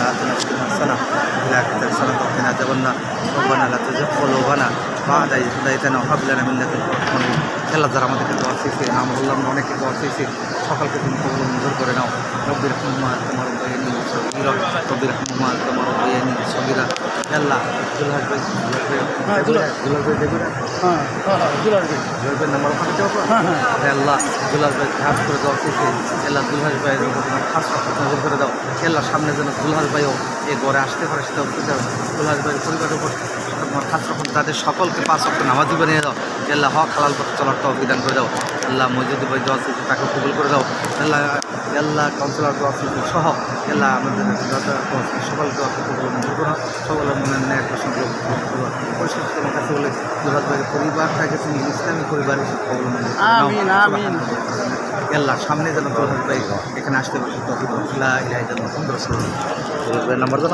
آتنا في الدنيا حسنة وفي الآخرة حسنة وقنا عذاب النار ربنا لا تزغ قلوبنا بعد إذ هديتنا وهب لنا من لدنك رحمة আল্লাহ যারা আমাদেরকে দোয়া চেয়েছে আমরুল্লাহ অনেকে দোয়া চেয়েছে সকলকে তুমি কবুল মঞ্জুর করে নাও রব্বির রহমা তোমার বয়ানি সগীরা রব্বির রহমা তোমার বয়ানি সগীরা আল্লাহ দুলাল ভাই জুলাল নাম্বার ওখানে যাবো আল্লাহ দুলাল ভাই খাস করে দোয়া চেয়েছে আল্লাহ দুলাল ভাইয়ের উপর তোমার খাস নজর করে দাও আল্লাহ সামনে যেন দুলাল ভাইও এই ঘরে আসতে পারে সেটা দুলাল ভাইয়ের পরিবারের উপর তোমার খাস রকম তাদের সকলকে 5 ওয়াক্ত নামাজ বানিয়ে দাও আল্লাহ হক হালাল পথে চলার তৌফিক করে দাও আল্লাহ মসজিদ ভাই দোয়া চেয়েছে তাকে কবুল করে দাও আল্লাহ আল্লাহ কাউন্সিলর দোয়া চেয়েছে সহ আল্লাহ আমাদের সকলকে কবুল মঞ্জুর করো সকলের মনে ন্যায় প্রসঙ্গ পরিশেষ তোমার কাছে বলে দুলাল ভাইয়ের পরিবারটাকে তুমি ইসলামী পরিবার হিসেবে কবুল মঞ্জুর আল্লাহ সামনে যেন দুলাল ভাই এখানে আসতে পারে তৌফিক আল্লাহ ইলাহি নাম্বার জানো